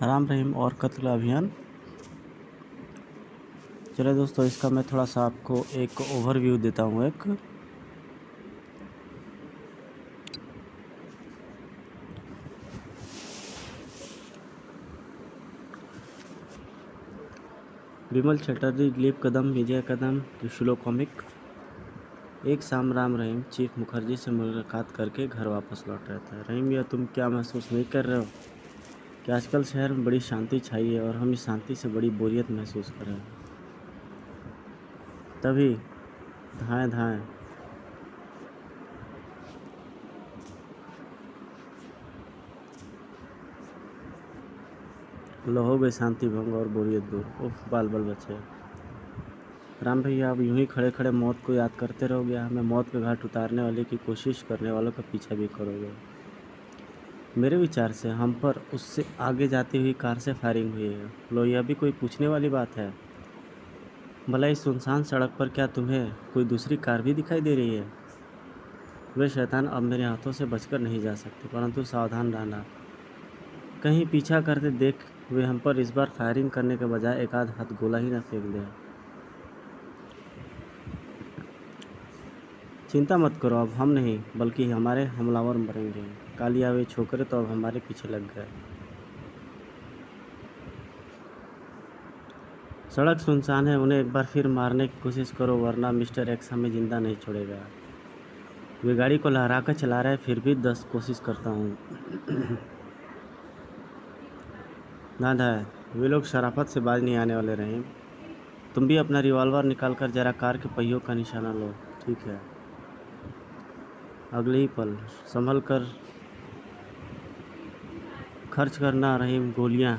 राम रहीम और कत्ल अभियान। चलिए दोस्तों, इसका मैं थोड़ा सा आपको एक ओवरव्यू देता हूँ। एक विमल चटर्जी, दिलीप कदम, विजय कदम, त्रिशूलो कॉमिक। एक शाम राम रहीम चीफ मुखर्जी से मुलाकात करके घर वापस लौट रहे थे। रहीम, यह तुम क्या महसूस नहीं कर रहे हो कि आजकल शहर में बड़ी शांति छाई है और हम इस शांति से बड़ी बोरियत महसूस कर रहे हैं। तभी धाएं धाएं लो, हो गई शांति भंग और बोरियत दूर। उफ, बाल बाल बचे। राम भैया, आप यूं ही खड़े खड़े मौत को याद करते रहोगे? हमें मौत के घाट उतारने वाले की कोशिश करने वालों का पीछा भी करोगे? मेरे विचार से हम पर उससे आगे जाती हुई कार से फायरिंग हुई है। लो, यह भी कोई पूछने वाली बात है? भला इस सुनसान सड़क पर क्या तुम्हें कोई दूसरी कार भी दिखाई दे रही है? वे शैतान अब मेरे हाथों से बचकर नहीं जा सकते, परंतु सावधान रहना। कहीं पीछा करते देख वे हम पर इस बार फायरिंग करने के बजाय एक आध हाथ गोला ही न फेंक दें। चिंता मत करो, अब हम नहीं बल्कि हमारे हमलावर मरेंगे। कालिया, वे छोकरे तो अब हमारे पीछे लग गए। सड़क सुनसान है, उन्हें एक बार फिर मारने की कोशिश करो, वरना मिस्टर एक्स हमें जिंदा नहीं छोड़ेगा। वे गाड़ी को लहराकर चला रहे, फिर भी 10 कोशिश करता हूँ। ना ना, वे लोग शराफत से बाज नहीं आने वाले। रहीम, तुम भी अपना रिवॉल्वर निकाल कर जरा कार के पहियों का निशाना लो। ठीक है। अगले ही पल संभल कर खर्च करना रहीम, गोलियां।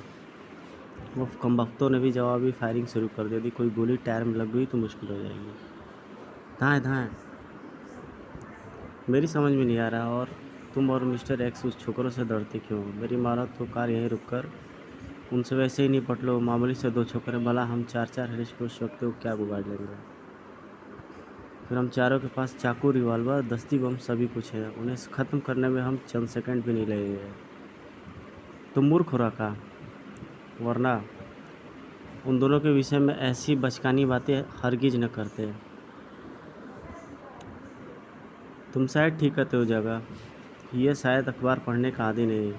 वो कमबख्तों ने भी जवाबी फायरिंग शुरू कर दी। यदि कोई गोली टायर में लग गई तो मुश्किल हो जाएगी। धाएं धाएं। मेरी समझ में नहीं आ रहा, और तुम और मिस्टर एक्स उस छोकरों से डरते क्यों? मेरी मानो तो कार यहीं रुक कर उनसे वैसे ही निपट लो। मामूली से 2 छोकरे, भला हम 4-4 हरीश पुरुष व्यक्ति को क्या बिगाड़ लेंगे? फिर हम चारों के पास चाकू, रिवॉल्वर, दस्ती बम सभी कुछ है। उन्हें ख़त्म करने में हम चंद सेकंड भी नहीं लगेंगे। तुम मूर्ख हो रखा, वरना उन दोनों के विषय में ऐसी बचकानी बातें हरगिज न करते। तुम शायद ठीक कहते हो जगह, ये शायद अखबार पढ़ने का आदी नहीं,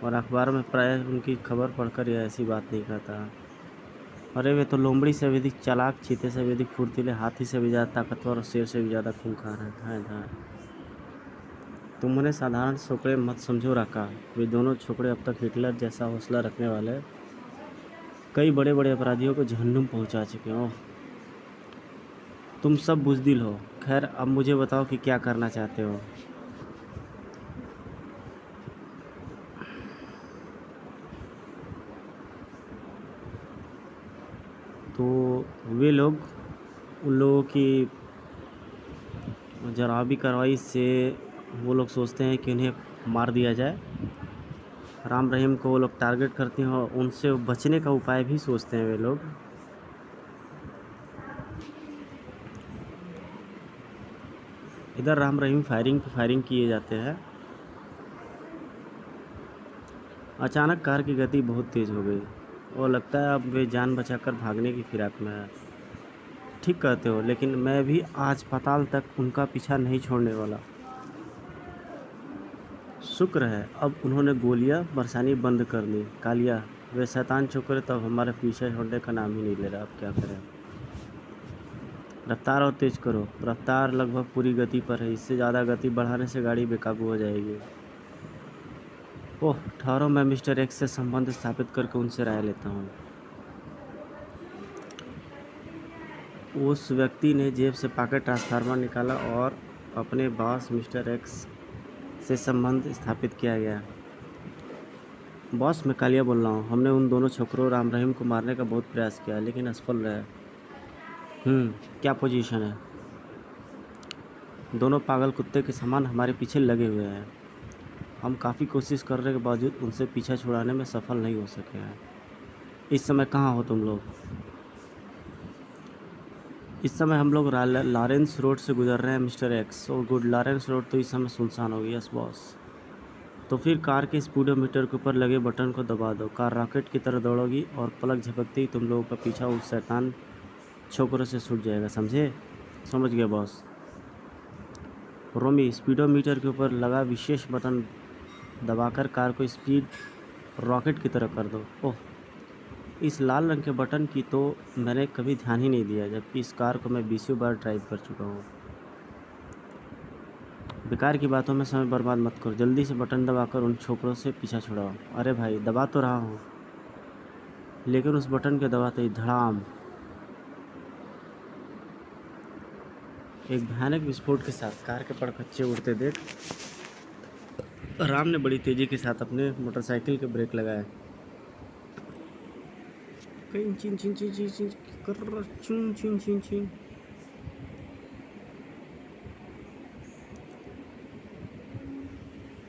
और अखबार में प्राय उनकी खबर पढ़कर यह ऐसी बात नहीं कहता। अरे वे तो लोमड़ी से भी अधिक चालाक, चीते से भी अधिक फुर्तीले, हाथी से भी ज़्यादा ताकतवर और शेर से भी ज़्यादा खूंखार है। धाएं धाएं। तुम उन्हें साधारण छोकरे मत समझो राका। वे दोनों छोकरे अब तक हिटलर जैसा हौसला रखने वाले कई बड़े बड़े अपराधियों को जहन्नुम पहुंचा चुके हो। तुम सब बुज़दिल हो। खैर, अब मुझे बताओ कि क्या करना चाहते हो? तो वे लोग, उन लोगों की जराबी कार्रवाई से वो लोग सोचते हैं कि उन्हें मार दिया जाए। राम रहीम को वो लोग टारगेट करते हैं और उनसे बचने का उपाय भी सोचते हैं वे लोग। इधर राम रहीम फायरिंग पे फायरिंग किए जाते हैं। अचानक कार की गति बहुत तेज़ हो गई और लगता है अब वे जान बचाकर भागने की फिराक में है। ठीक कहते हो, लेकिन मैं भी आज पाताल तक उनका पीछा नहीं छोड़ने वाला। शुक्र है अब उन्होंने गोलियां बरसानी बंद कर दी। कालिया, वे शैतान छोकरे तब हमारे पीछे छोड़ने का नाम ही नहीं ले रहा। अब क्या करें? रफ्तार और तेज़ करो। रफ्तार लगभग पूरी गति पर है, इससे ज़्यादा गति बढ़ाने से गाड़ी बेकाबू हो जाएगी। ओह ठहरो, मैं मिस्टर एक्स से संबंध स्थापित करके उनसे राय लेता हूँ। उस व्यक्ति ने जेब से पॉकेट ट्रांसफार्मर निकाला और अपने बॉस मिस्टर एक्स से संबंध स्थापित किया गया। बॉस, मैं कालिया बोल रहा हूँ। हमने उन दोनों छोकरों राम रहीम को मारने का बहुत प्रयास किया, लेकिन असफल रहे। क्या पोजीशन है? दोनों पागल कुत्ते के समान हमारे पीछे लगे हुए हैं। हम काफ़ी कोशिश करने के बावजूद उनसे पीछा छुड़ाने में सफल नहीं हो सके हैं। इस समय कहाँ हो तुम लोग? इस समय हम लोग लॉरेंस रोड से गुजर रहे हैं मिस्टर एक्स। और गुड, लॉरेंस रोड तो इस समय सुनसान हो गई। Yes boss. तो फिर कार के स्पीडोमीटर के ऊपर लगे बटन को दबा दो। कार रॉकेट की तरह दौड़ोगी और पलक झपकते ही तुम लोगों का पीछा उस शैतान छोकरों से छूट जाएगा। समझे? समझ गया बॉस। रोमी, स्पीडोमीटर के ऊपर लगा विशेष बटन दबाकर कार को स्पीड रॉकेट की तरह कर दो। ओह, इस लाल रंग के बटन की तो मैंने कभी ध्यान ही नहीं दिया, जबकि इस कार को मैं 20 बार ड्राइव कर चुका हूँ। बेकार की बातों में समय बर्बाद मत करो, जल्दी से बटन दबाकर उन छोकरों से पीछा छुड़ाओ। अरे भाई, दबा तो रहा हूँ, लेकिन उस बटन के दबाते ही धड़ाम, एक भयानक विस्फोट के साथ कार के पड़खच्चे उड़ते देख राम ने बड़ी तेजी के साथ अपने मोटरसाइकिल के ब्रेक लगाए। चिन चिन चिन चिन चिन चिन चिन चिन चिन चिन।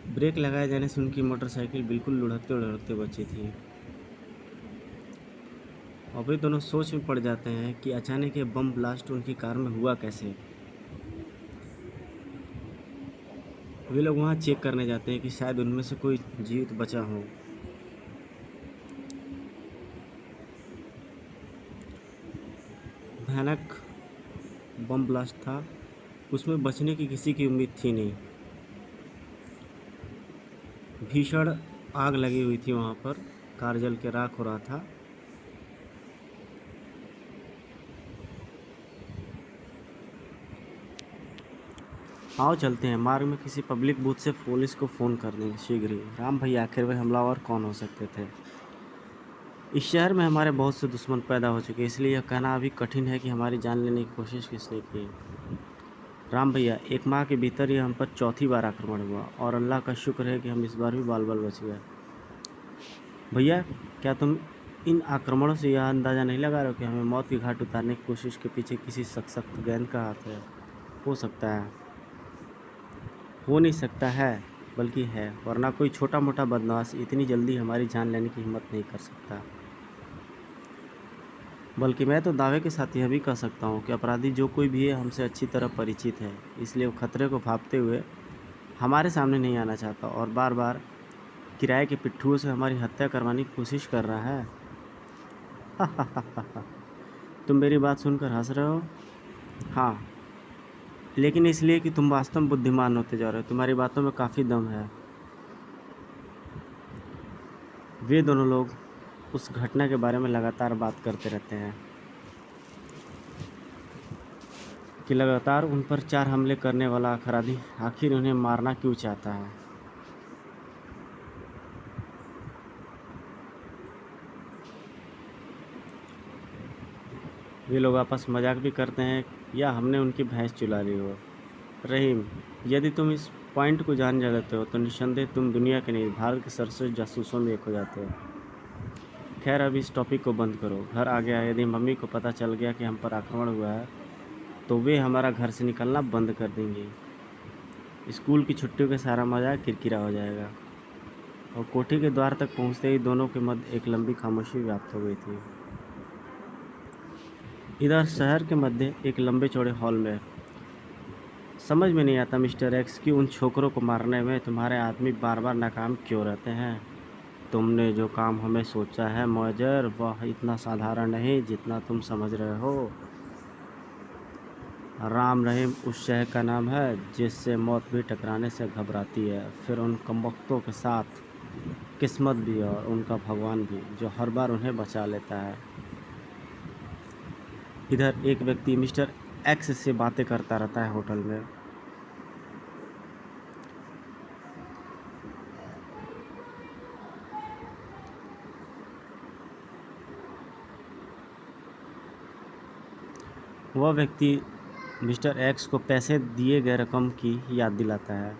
ब्रेक लगाए जाने से उनकी मोटरसाइकिल बिल्कुल लुढ़कते लुढ़कते बची थी। और वे दोनों सोच में पड़ जाते हैं कि अचानक ये बम ब्लास्ट उनकी कार में हुआ कैसे। वे लोग वहाँ चेक करने जाते हैं कि शायद उनमें से कोई जीवित बचा हो। भयानक बम ब्लास्ट था, उसमें बचने की किसी की उम्मीद थी नहीं। भीषण आग लगी हुई थी वहाँ पर, कार जल के राख हो रहा था। आओ चलते हैं, मार्ग में किसी पब्लिक बूथ से पुलिस को फ़ोन कर देंगे शीघ्र ही। राम भैया, आखिर वे हमलावर कौन हो सकते थे? इस शहर में हमारे बहुत से दुश्मन पैदा हो चुके हैं, इसलिए यह कहना अभी कठिन है कि हमारी जान लेने की कोशिश किसने की। राम भैया, एक माह के भीतर ही हम पर चौथी बार आक्रमण हुआ, और अल्लाह का शुक्र है कि हम इस बार भी बाल बाल बच गए। भैया, क्या तुम इन आक्रमणों से यह अंदाज़ा नहीं लगा रहे हो कि हमें मौत के घाट उतारने की कोशिश के पीछे किसी सख्त गेंद का हाथ है? हो सकता है, हो नहीं सकता है, बल्कि है, वरना कोई छोटा मोटा बदमाश इतनी जल्दी हमारी जान लेने की हिम्मत नहीं कर सकता। बल्कि मैं तो दावे के साथ यह भी कह सकता हूँ कि अपराधी जो कोई भी है हमसे अच्छी तरह परिचित है, इसलिए वो खतरे को भांपते हुए हमारे सामने नहीं आना चाहता और बार बार किराए के पिट्ठुओं से हमारी हत्या करवाने की कोशिश कर रहा है। तुम मेरी बात सुनकर हंस रहे हो? हाँ, लेकिन इसलिए कि तुम वास्तव में बुद्धिमान होते जा रहे हो। तुम्हारी बातों में काफ़ी दम है। वे दोनों लोग उस घटना के बारे में लगातार बात करते रहते हैं कि लगातार उन पर 4 हमले करने वाला अपराधी आखिर उन्हें मारना क्यों चाहता है। वे लोग आपस मजाक भी करते हैं या हमने उनकी भैंस चुरा ली हो। रहीम, यदि तुम इस पॉइंट को जान जाते हो तो निस्संदेह तुम दुनिया के नहीं, भारत के सर्वश्रेष्ठ जासूसों में एक हो जाते हो। खैर, अब इस टॉपिक को बंद करो। घर आ गया, यदि मम्मी को पता चल गया कि हम पर आक्रमण हुआ है तो वे हमारा घर से निकलना बंद कर देंगे। स्कूल की छुट्टियों का सारा मज़ा किरकिरा हो जाएगा। और कोठी के द्वार तक पहुंचते ही दोनों के मध्य एक लंबी खामोशी व्याप्त हो गई थी। इधर शहर के मध्य एक लंबे चौड़े हॉल में, समझ में नहीं आता मिस्टर एक्स कि उन छोकरों को मारने में तुम्हारे आदमी बार बार नाकाम क्यों रहते हैं। तुमने जो काम हमें सोचा है मौजर, वह इतना साधारण नहीं जितना तुम समझ रहे हो। राम रहीम उस शहर का नाम है जिससे मौत भी टकराने से घबराती है, फिर उन कमबख्तों के साथ किस्मत भी और उनका भगवान भी, जो हर बार उन्हें बचा लेता है। इधर एक व्यक्ति मिस्टर एक्स से बातें करता रहता है होटल में। वह व्यक्ति मिस्टर एक्स को पैसे दिए गए रकम की याद दिलाता है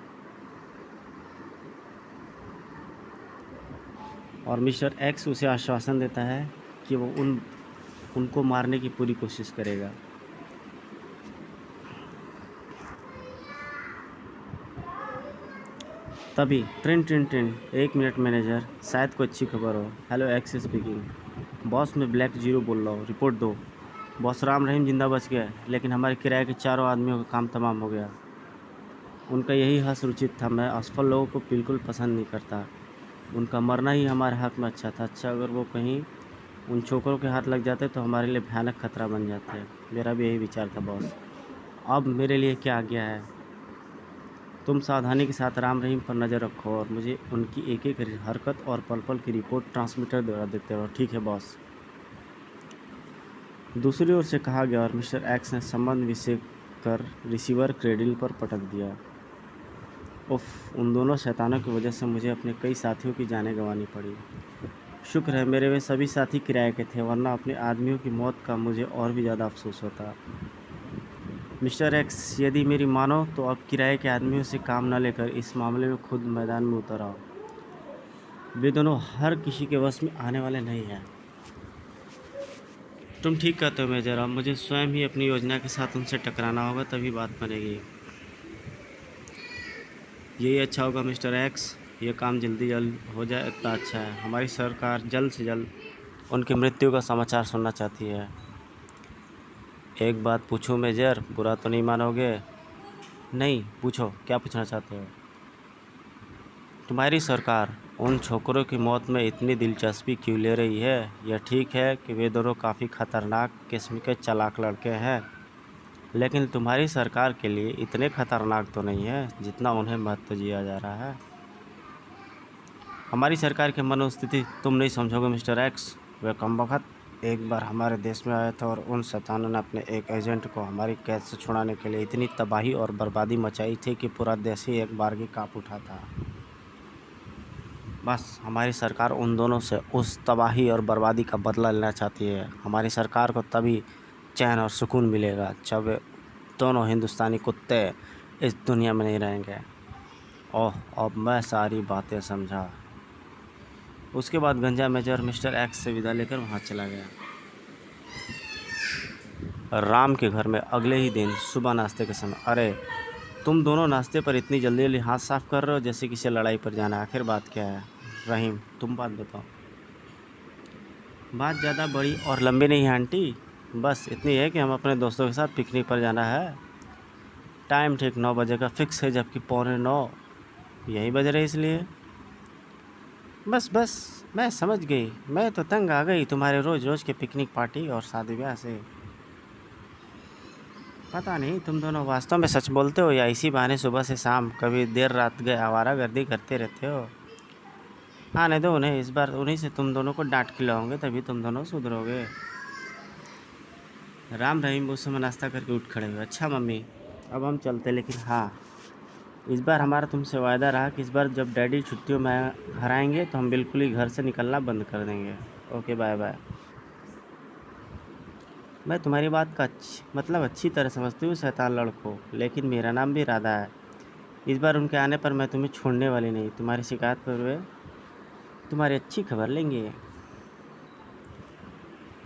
और मिस्टर एक्स उसे आश्वासन देता है कि वो उनको मारने की पूरी कोशिश करेगा। तभी train train train, 1 minute manager, शायद कोई अच्छी खबर हो। Hello, x speaking. बॉस, मैं ब्लैक जीरो बोल रहा हूँ, रिपोर्ट दो। बॉस, राम रहीम जिंदा बच गया, लेकिन हमारे किराए के 4 आदमियों का काम तमाम हो गया। उनका यही हँस था। मैं असफल लोगों को बिल्कुल पसंद नहीं करता। उनका मरना ही हमारे हक़ में अच्छा था। अच्छा, अगर वो कहीं उन छोकरों के हाथ लग जाते तो हमारे लिए भयानक खतरा बन जाते। मेरा भी यही विचार था बॉस। अब मेरे लिए क्या आज्ञा है? तुम सावधानी के साथ राम रहीम पर नज़र रखो और मुझे उनकी एक एक हरकत और पल पल की रिपोर्ट ट्रांसमीटर द्वारा देते रहो। ठीक है बॉस। दूसरी ओर से कहा गया और मिस्टर एक्स ने संबंध विषय कर रिसीवर क्रेडिल पर पटक दिया। उफ, उन दोनों शैतानों की वजह से मुझे अपने कई साथियों की जानें गंवानी पड़ी। शुक्र है मेरे वे सभी साथी किराए के थे, वरना अपने आदमियों की मौत का मुझे और भी ज़्यादा अफसोस होता। मिस्टर एक्स, यदि मेरी मानो तो अब किराए के आदमियों से काम न लेकर इस मामले में खुद मैदान में उतर आओ। वे दोनों हर किसी के वश में आने वाले नहीं हैं। तुम ठीक कहते हो मेजर। अब मुझे स्वयं ही अपनी योजना के साथ उनसे टकराना होगा, तभी बात बनेगी। यही अच्छा होगा मिस्टर एक्स। यह काम जल्दी हो जाए इतना अच्छा है। हमारी सरकार जल्द से जल्द उनकी मृत्यु का समाचार सुनना चाहती है। एक बात पूछूं मेजर, बुरा तो नहीं मानोगे? नहीं, पूछो, क्या पूछना चाहते हो? तुम्हारी सरकार उन छोकरों की मौत में इतनी दिलचस्पी क्यों ले रही है? यह ठीक है कि वे दोनों काफ़ी खतरनाक किस्म के चालाक लड़के हैं, लेकिन तुम्हारी सरकार के लिए इतने खतरनाक तो नहीं है जितना उन्हें महत्व दिया जा रहा है। हमारी सरकार की मनोस्थिति तुम नहीं समझोगे मिस्टर एक्स। वे कमबख्त एक बार हमारे देश में आए थे और उन शैतानों ने अपने एक एजेंट को हमारी कैद से छुड़ाने के लिए इतनी तबाही और बर्बादी मचाई थी कि पूरा देश ही एक बार की काँप उठा था। बस हमारी सरकार उन दोनों से उस तबाही और बर्बादी का बदला लेना चाहती है। हमारी सरकार को तभी चैन और सुकून मिलेगा जब वे दोनों हिंदुस्तानी कुत्ते इस दुनिया में नहीं रहेंगे। ओह, अब मैं सारी बातें समझा। उसके बाद गंजा मेजर मिस्टर एक्स से विदा लेकर वहाँ चला गया। राम के घर में अगले ही दिन सुबह नाश्ते के समय, अरे तुम दोनों नाश्ते पर इतनी जल्दी जल्दी हाथ साफ कर रहे हो जैसे किसी लड़ाई पर जाना है। आखिर बात क्या है? रहीम, तुम बात बताओ। बात ज़्यादा बड़ी और लंबी नहीं है आंटी, बस इतनी है कि हम अपने दोस्तों के साथ पिकनिक पर जाना है। टाइम ठीक 9 बजे का फिक्स है, जबकि 8:45 यही बज रहे, इसलिए। बस बस, मैं समझ गई। मैं तो तंग आ गई तुम्हारे रोज़ रोज़ के पिकनिक पार्टी और शादी ब्याह से। पता नहीं तुम दोनों वास्तव में सच बोलते हो या इसी बहाने सुबह से शाम कभी देर रात गए आवारागर्दी करते रहते हो। आने दो उन्हें, इस बार उन्हीं से तुम दोनों को डांट खिलाओगे, तभी तुम दोनों सुधरोगे। राम रहीम उस समय नाश्ता करके उठ खड़े हुए। अच्छा मम्मी, अब हम चलते, लेकिन हाँ, इस बार हमारा तुमसे वायदा रहा कि इस बार जब डैडी छुट्टियों में घर आएंगे तो हम बिल्कुल ही घर से निकलना बंद कर देंगे। Okay, bye bye. मैं तुम्हारी बात का मतलब अच्छी तरह समझती हूँ शैतान लड़को, लेकिन मेरा नाम भी राधा है। इस बार उनके आने पर मैं तुम्हें छोड़ने वाली नहीं। तुम्हारी शिकायत पर वे तुम्हारी अच्छी खबर लेंगे।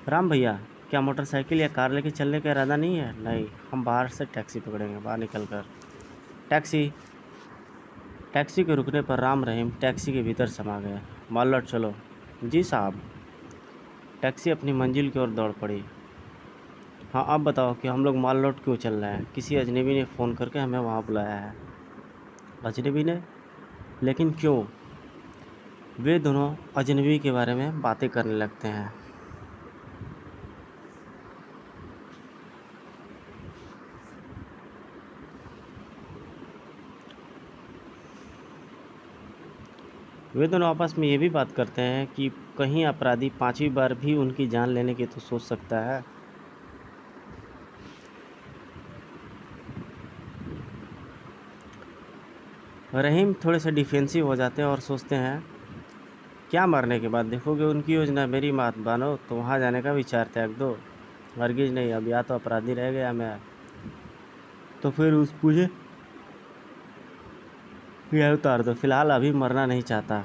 राम भैया, क्या मोटरसाइकिल या कार लेके चलने का इरादा नहीं है? नहीं, हम बाहर से टैक्सी पकड़ेंगे, बाहर निकल कर। टैक्सी। टैक्सी के रुकने पर राम रहीम टैक्सी के भीतर समा गए। माल लौट चलो। जी साहब। टैक्सी अपनी मंजिल की ओर दौड़ पड़ी। हाँ, अब बताओ कि हम लोग माल लौट क्यों चल रहे हैं? किसी अजनबी ने फ़ोन करके हमें वहाँ बुलाया है। अजनबी ने? लेकिन क्यों? वे दोनों अजनबी के बारे में बातें करने लगते हैं। वे दोनों आपस में ये भी बात करते हैं कि कहीं अपराधी 5वीं बार भी उनकी जान लेने की तो सोच सकता है। रहीम थोड़े से डिफेंसिव हो जाते हैं और सोचते हैं, क्या मरने के बाद देखोगे उनकी योजना? मेरी बात मानो तो वहाँ जाने का विचार त्याग दो। हरगिज नहीं। अब या तो अपराधी रह गया मैं, तो फिर उस मुझे यह उतार दो। फिलहाल अभी मरना नहीं चाहता।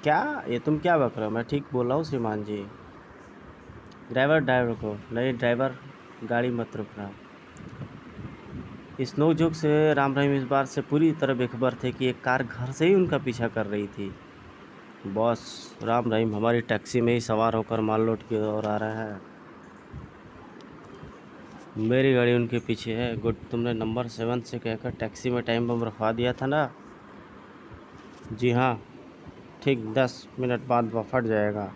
क्या ये तुम क्या बक रहे हो? मैं ठीक बोल रहा हूँ श्रीमान जी। ड्राइवर को नहीं, ड्राइवर गाड़ी मत रुकना। इस नोकझोंक से राम रहीम इस बार से पूरी तरह बेखबर थे कि एक कार घर से ही उनका पीछा कर रही थी। बॉस, राम रहीम हमारी टैक्सी में ही सवार होकर माल लोड की ओर आ रहे हैं। मेरी गाड़ी उनके पीछे है। गुड, तुमने नंबर 7 से कहकर टैक्सी में टाइम बम रखवा दिया था ना? जी हाँ, ठीक 10 मिनट बाद वह फट जाएगा।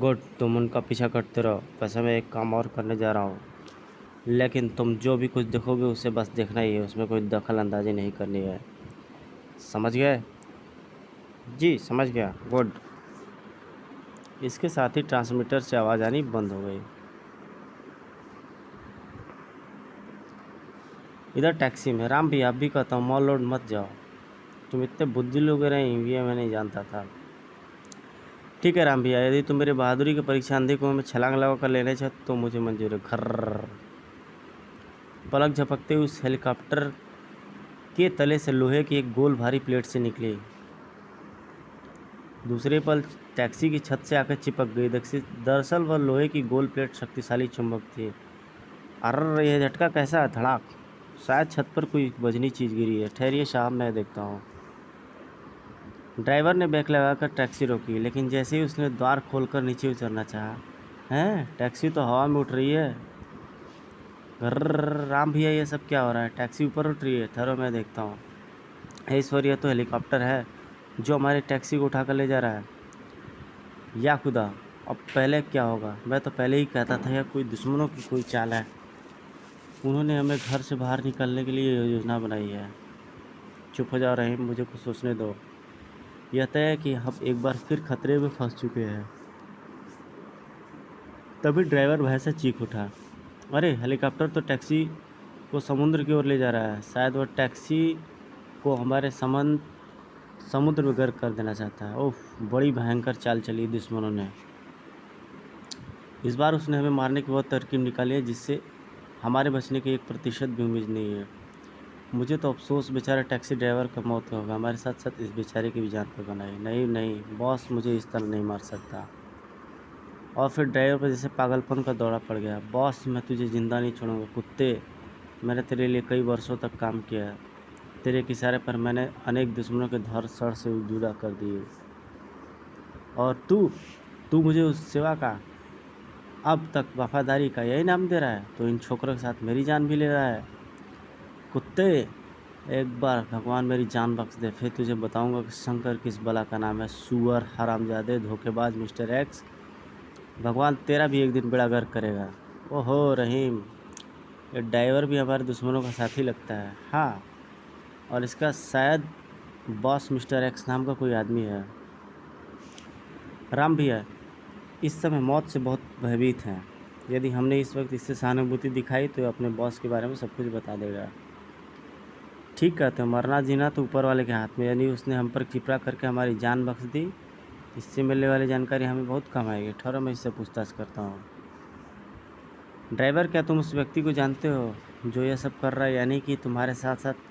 गुड, तुम उनका पीछा करते रहो। वैसे मैं एक काम और करने जा रहा हूँ, लेकिन तुम जो भी कुछ देखोगे उसे बस देखना ही है, उसमें कोई दखल अंदाजी नहीं करनी है। समझ गए? जी समझ गया। गुड। इसके साथ ही ट्रांसमीटर से आवाज़ आनी बंद हो गई। इधर टैक्सी में राम भी, आप भी कहता हूँ मॉल रोड मत जाओ। तुम इतने बुद्धि लोग रहे, ये मैं नहीं जानता था। ठीक है राम भैया, यदि तुम मेरे बहादुरी की परीक्षा अंधे कुएं में छलांग लगा कर लेने चाहो तो मुझे मंजूर है। घर पलक झपकते हुए उस हेलीकॉप्टर के तले से लोहे की एक गोल भारी प्लेट से निकली। दूसरे पल टैक्सी की छत से आकर चिपक गई। दरअसल वह लोहे की गोल प्लेट शक्तिशाली चुंबक थी। अर्र, यह झटका कैसा है? धड़ाक। शायद छत पर कोई वजनी चीज़ गिरी है। ठहरिए साहब, मैं देखता हूँ। ड्राइवर ने ब्रेक लगाकर टैक्सी रोकी, लेकिन जैसे ही उसने द्वार खोलकर नीचे उतरना चाहा, हैं, टैक्सी तो हवा में उठ रही है। गर्र, राम भैया ये सब क्या हो रहा है? टैक्सी ऊपर उठ रही है। ठहरो, मैं देखता हूँ। हे ईश्वर, यह तो हेलीकॉप्टर है जो हमारी टैक्सी को उठाकर ले जा रहा है। या खुदा, अब पहले क्या होगा? मैं तो पहले ही कहता था यह कोई दुश्मनों की कोई चाल है। उन्होंने हमें घर से बाहर निकालने के लिए योजना बनाई है। चुप हो जाओ रहीम, मुझे कुछ सोचने दो। यह तय है कि हम एक बार फिर खतरे में फंस चुके हैं। तभी ड्राइवर भय से चीख उठा। अरे, हेलीकॉप्टर तो टैक्सी को समुद्र की ओर ले जा रहा है। शायद वह टैक्सी को हमारे समुद्र में गर्क कर देना चाहता है। ओह, बड़ी भयंकर चाल चली दुश्मनों ने। इस बार उसने हमें मारने की बहुत तरकीब निकाली है जिससे हमारे बचने की 1% भी उम्मीद नहीं है। मुझे तो अफसोस बेचारा टैक्सी ड्राइवर का मौत होगा, हमारे साथ साथ इस बेचारे की भी जान पर बनाई। नहीं नहीं बॉस, मुझे इस तरह नहीं मार सकता। और फिर ड्राइवर पर जैसे पागलपन का दौरा पड़ गया। बॉस, मैं तुझे जिंदा नहीं छोड़ूंगा। कुत्ते, मैंने तेरे लिए कई वर्षों तक काम किया है। तेरे एक इशारे पर मैंने अनेक दुश्मनों के धड़ सड़ से जुदा कर दिए। और तू तू मुझे उस सेवा का, अब तक वफादारी का यही नाम दे रहा है? तो इन छोकरों के साथ मेरी जान भी ले रहा है। कुत्ते, एक बार भगवान मेरी जान बख्श दे, फिर तुझे बताऊंगा कि शंकर किस बला का नाम है। सुअर, हरामजादे, धोखेबाज मिस्टर एक्स, भगवान तेरा भी एक दिन बेड़ा गर्क करेगा। ओहो रहीम, ये ड्राइवर भी हमारे दुश्मनों का साथी लगता है। हाँ, और इसका शायद बॉस मिस्टर एक्स नाम का कोई आदमी है। राम भैया इस समय मौत से बहुत भयभीत हैं। यदि हमने इस वक्त इससे सहानुभूति दिखाई तो ये अपने बॉस के बारे में सब कुछ बता देगा। ठीक कहते हो, मरना जीना तो ऊपर वाले के हाथ में। यानी उसने हम पर कृपा करके हमारी जान बख्श दी। इससे मिलने वाली जानकारी हमें बहुत काम आएगी। ठहरो, मैं इससे पूछताछ करता हूँ। ड्राइवर, क्या तुम उस व्यक्ति को जानते हो जो यह सब कर रहा है? यानी कि तुम्हारे साथ साथ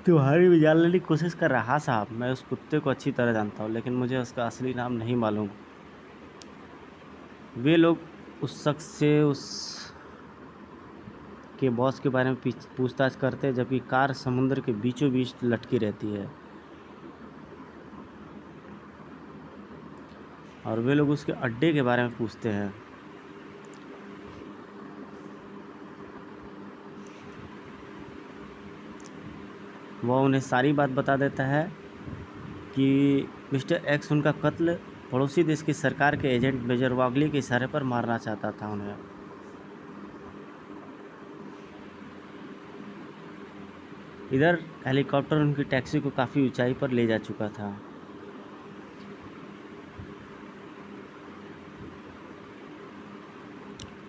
तुम्हारी भी जान लेने की कोशिश कर रहा? हाँ साहब, मैं उस कुत्ते को अच्छी तरह जानता हूँ, लेकिन मुझे उसका असली नाम नहीं मालूम। वे लोग उस शख्स से उस के बॉस के बारे में पूछताछ करते हैं, जबकि कार समुद्र के बीचों बीच लटकी रहती है। और वे लोग उसके अड्डे के बारे में पूछते हैं। वह उन्हें सारी बात बता देता है कि मिस्टर एक्स उनका कत्ल पड़ोसी देश की सरकार के एजेंट मेजर वागली के इशारे पर मारना चाहता था उन्हें। इधर हेलीकॉप्टर उनकी टैक्सी को काफ़ी ऊंचाई पर ले जा चुका था।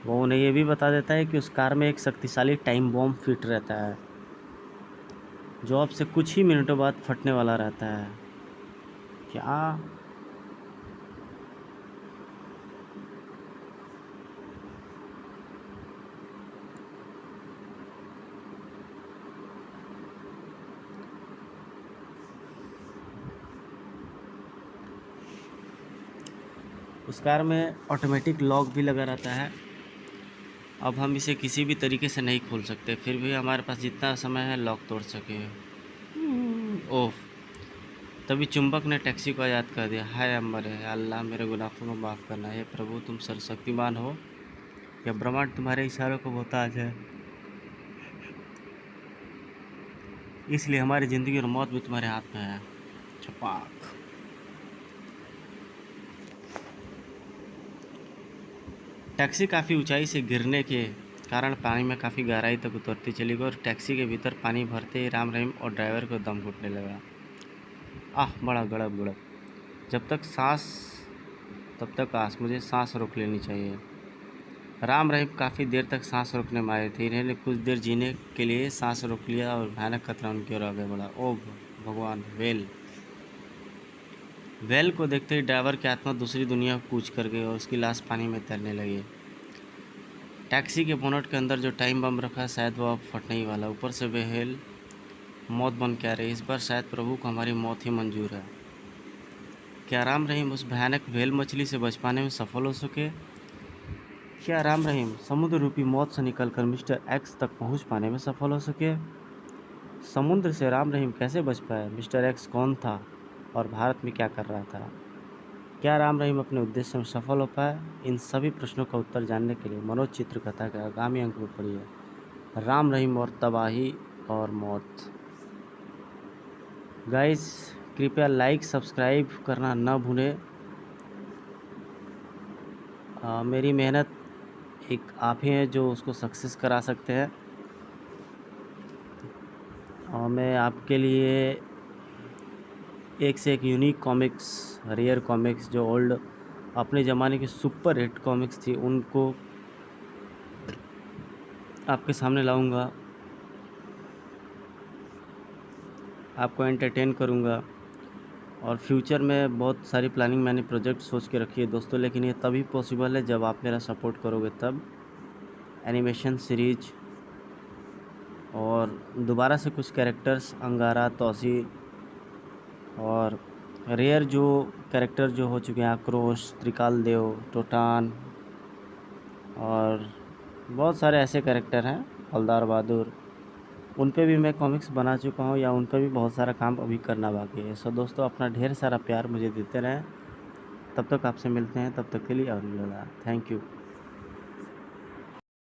वो उन्हें यह भी बता देता है कि उस कार में एक शक्तिशाली टाइम बॉम्ब फिट रहता है जो अब से कुछ ही मिनटों बाद फटने वाला रहता है। क्या? उस कार में ऑटोमेटिक लॉक भी लगा रहता है। अब हम इसे किसी भी तरीके से नहीं खोल सकते, फिर भी हमारे पास जितना समय है लॉक तोड़ सके। ओह, तभी चुंबक ने टैक्सी को याद कर दिया। हाय अम्बर है, अल्लाह मेरे गुनाहों को माफ़ करना है प्रभु, तुम सर्वशक्तिमान हो, या ब्रह्मांड तुम्हारे इशारों को मोहताज है, इसलिए हमारी ज़िंदगी और मौत भी तुम्हारे हाथ में है। छपाक। टैक्सी काफ़ी ऊंचाई से गिरने के कारण पानी में काफ़ी गहराई तक उतरती चली गई और टैक्सी के भीतर पानी भरते ही राम रहीम और ड्राइवर को दम घुटने लगा। आह, बड़ा गड़ब गड़ब। जब तक सांस तब तक आस, मुझे सांस रोक लेनी चाहिए। राम रहीम काफ़ी देर तक सांस रोकने में आए थे। इन्होंने कुछ देर जीने के लिए सांस रोक लिया और भयानक खतरा उनकी ओर आगे बढ़ा। ओह भगवान! वेल को देखते ही ड्राइवर की आत्मा दूसरी दुनिया को कूच कर गई और उसकी लाश पानी में तैरने लगी। टैक्सी के बोनट के अंदर जो टाइम बम रखा, शायद वो अब फटने ही वाला। ऊपर से वेल मौत बन के आ रही। इस बार शायद प्रभु को हमारी मौत ही मंजूर है। क्या राम रहीम उस भयानक वेल मछली से बच पाने में सफल हो सके? क्या राम रहीम समुद्र रूपी मौत से निकलकर मिस्टर एक्स तक पहुंच पाने में सफल हो सके? समुद्र से राम रहीम कैसे बच पाए? मिस्टर एक्स कौन था और भारत में क्या कर रहा था? क्या राम रहीम अपने उद्देश्य में सफल हो पाए? इन सभी प्रश्नों का उत्तर जानने के लिए मनोज चित्र कथा के आगामी अंक में पढ़िए राम रहीम और तबाही और मौत। गाइस, कृपया लाइक सब्सक्राइब करना न भूलें। मेरी मेहनत एक आप ही हैं जो उसको सक्सेस करा सकते हैं। और मैं आपके लिए एक से एक यूनिक कॉमिक्स, रेयर कॉमिक्स, जो ओल्ड अपने ज़माने की सुपर हिट कॉमिक्स थी, उनको आपके सामने लाऊंगा, आपको एंटरटेन करूंगा। और फ्यूचर में बहुत सारी प्लानिंग, मैंने प्रोजेक्ट सोच के रखी है दोस्तों, लेकिन ये तभी पॉसिबल है जब आप मेरा सपोर्ट करोगे तब। एनिमेशन सीरीज और दोबारा से कुछ कैरेक्टर्स, अंगारा, तौसी और रेयर जो कैरेक्टर जो हो चुके हैं, आक्रोश, त्रिकाल देव, टोटान और बहुत सारे ऐसे कैरेक्टर हैं, हवलदार बहादुर, उन पे भी मैं कॉमिक्स बना चुका हूँ या उन पे भी बहुत सारा काम अभी करना बाकी है। सो दोस्तों, अपना ढेर सारा प्यार मुझे देते रहें। तब तक आपसे मिलते हैं, तब तक के लिए अलविदा। Thank you.